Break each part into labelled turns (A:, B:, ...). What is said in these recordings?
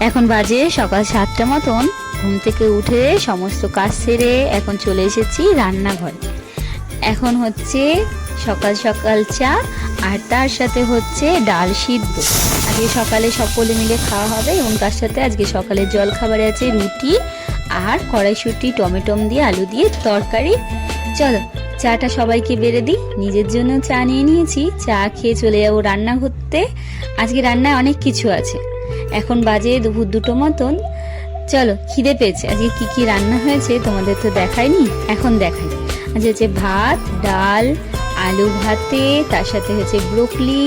A: এখন বাজে সকাল 7টা মতন। ঘুম থেকে উঠে সমস্ত কাজ সেরে এখন চলে এসেছি রান্নাঘরে। এখন হচ্ছে সকাল সকাল চা, আর তার সাথে হচ্ছে ডাল সিদ্ধ। আজকে সকালে সকলে মিলে খাওয়া হবে, এবং তার সাথে আজকে সকালে জল খাবারে আছে রুটি আর কড়াইশুঁটি টমেটো দিয়ে আলু দিয়ে তরকারি। চলো চাটা সবাইকে বেড়ে দিই, নিজের জন্য চা নিয়ে নিয়েছি। চা খেয়ে চলে যাবো রান্না করতে। আজকে রান্নায় অনেক কিছু আছে। এখন বাজে দুপুর 2টো মতন। চলো খিদে পেয়েছে। আজকে কি কি রান্না হয়েছে তোমাদের তো দেখাইনি, এখন দেখাই। আজ হচ্ছে ভাত, ডাল, আলু ভাতে, তার সাথে হচ্ছে ব্রোকলি,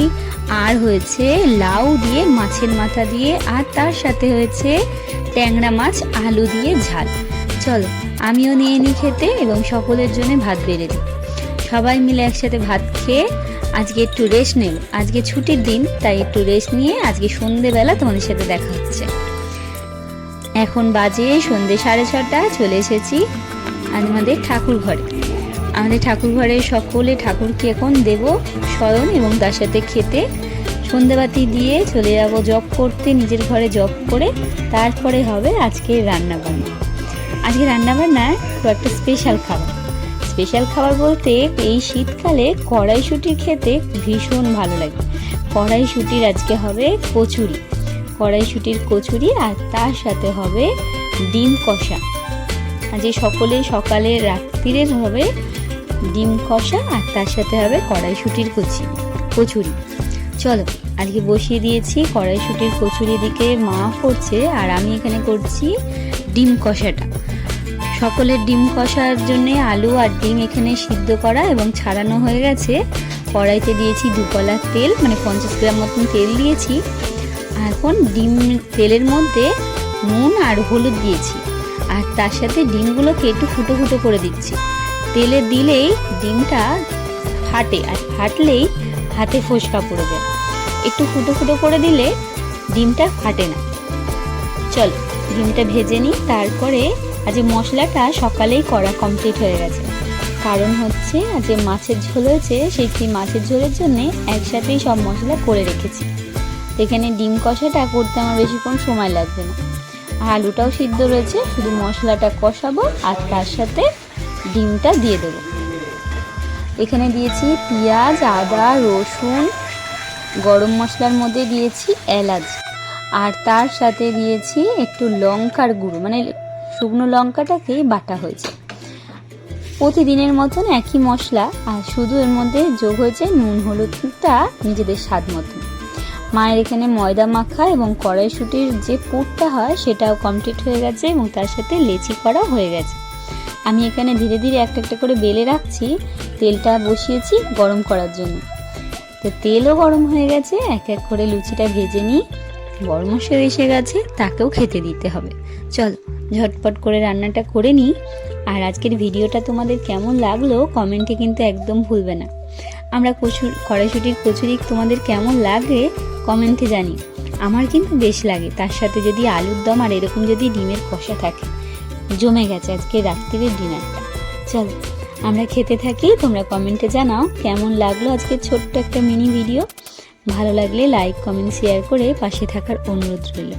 A: আর হয়েছে লাউ দিয়ে মাছের মাথা দিয়ে, আর তার সাথে হয়েছে ট্যাংরা মাছ আলু দিয়ে ঝাল। চলো আমিও নিয়ে নিই খেতে, এবং সকলের জন্য ভাত বেড়ে দিই। সবাই মিলে একসাথে ভাত খেয়ে আজকে একটু রেস্ট নেব। আজকে ছুটির দিন, তাই একটু রেস্ট নিয়ে আজকে সন্ধেবেলা তোমাদের সাথে দেখা হচ্ছে। এখন বাজে সন্ধে 6:30। চলে এসেছি আমাদের ঠাকুর ঘরে। আমাদের ঠাকুর ঘরে সকলে ঠাকুরকে এখন দেব শয়ন, এবং তার সাথে খেতে। সন্ধেবাতি দিয়ে চলে যাব জপ করতে, নিজের ঘরে জপ করে তারপরে হবে আজকে রান্নাবান্না। আজকে রান্নাবান্নার খুব একটা স্পেশাল খাবার বলতে এই শীতকালে কড়াইশুঁটি খেতে ভীষণ ভালো লাগে। কড়াইশুঁটির আজকে হবে কচুরি, কড়াইশুঁটির কচুরি, আর তার সাথে হবে ডিম কষা। আজকে সকলে সকালে রাত্রিরে হবে ডিম কষা, আর তার সাথে হবে কড়াইশুঁটির কচুরি। চলো আজকে বসিয়ে দিয়েছি কড়াইশুঁটির কচুরি, দিকে মা করছে আর আমি এখানে করছি ডিম কষাটা। সকলের ডিম কষার জন্য আলু আর ডিম এখানে সিদ্ধ করা এবং ছাড়ানো হয়ে গেছে। কড়াইতে দিয়েছি 2 কলা তেল, মানে 50 গ্রাম মতন তেল দিয়েছি। এখন ডিম তেলের মধ্যে নুন আর হলুদ দিয়েছি, আর তার সাথে ডিমগুলোকে একটু ফুটো ফুটো করে দিচ্ছি। তেলে দিলেই ডিমটা ফাটে, আর ফাটলেই হাতে ফোসকা পড়ে যায়। একটু ফুটো ফুটো করে দিলে ডিমটা ফাটে না। চল ডিমটা ভেজে নিই। তারপরে আজ মশলাটা সকালেই করা কমপ্লিট হয়ে গেছে, কারণ হচ্ছে আজ মাছের ঝোল হয়েছে। সেই মাছের ঝোলের জন্যে একসাথেই সব মশলা করে রেখেছি। এখানে ডিম কষাটা করতে আমার বেশিক্ষণ সময় লাগবে না। আলুটাও সিদ্ধ রয়েছে, শুধু মশলাটা কষাবো আর তার সাথে ডিমটা দিয়ে দেবো। এখানে দিয়েছি পেঁয়াজ, আদা, রসুন, গরম মশলার মধ্যে দিয়েছি এলাচ, আর তার সাথে দিয়েছি একটু লঙ্কার গুঁড়ো, মানে শুকনো লঙ্কাটাকে বাটা হয়েছে। প্রতিদিনের মতন একই মশলা, আর শুধু এর মধ্যে যোগ হয়েছে নুন হলুদটা নিজেদের স্বাদ মতন। মায়ের এখানে ময়দা মাখা এবং কড়াইশুঁটির যে পুরটা হয় সেটাও কমপ্লিট হয়ে গেছে, এবং তার সাথে লেচি করা হয়ে গেছে। আমি এখানে ধীরে ধীরে একটা একটা করে বেলে রাখছি। তেলটা বসিয়েছি গরম করার জন্য, তো তেলও গরম হয়ে গেছে। এক এক করে লুচিটা ভেজে নিই। বড় মশাই এসে গেছে, তাকেও খেতে দিতে হবে। চল ঝটপট করে রান্নাটা করে নিই। আর আজকের ভিডিওটা তোমাদের কেমন লাগলো কমেন্টে কিন্তু একদম ভুলবে না। আমরা কড়াইশুঁটির কচুরি তোমাদের কেমন লাগে কমেন্টে জানি। আমার কিন্তু বেশ লাগে। তার সাথে যদি আলুর দম আর এরকম যদি ডিমের কষা থাকে, জমে গেছে আজকে রাত্রিরের ডিনারটা। চল আমরা খেতে থাকি, তোমরা কমেন্টে জানাও কেমন লাগলো আজকে ছোট্ট একটা মিনি ভিডিও। ভালো লাগলে লাইক, কমেন্ট, শেয়ার করে পাশে থাকার অনুরোধ রইল।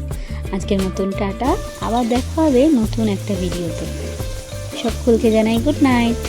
A: আজকের মতন টাটা, আবার দেখা হবে নতুন একটা ভিডিওতে। সকলকে জানাই গুড নাইট।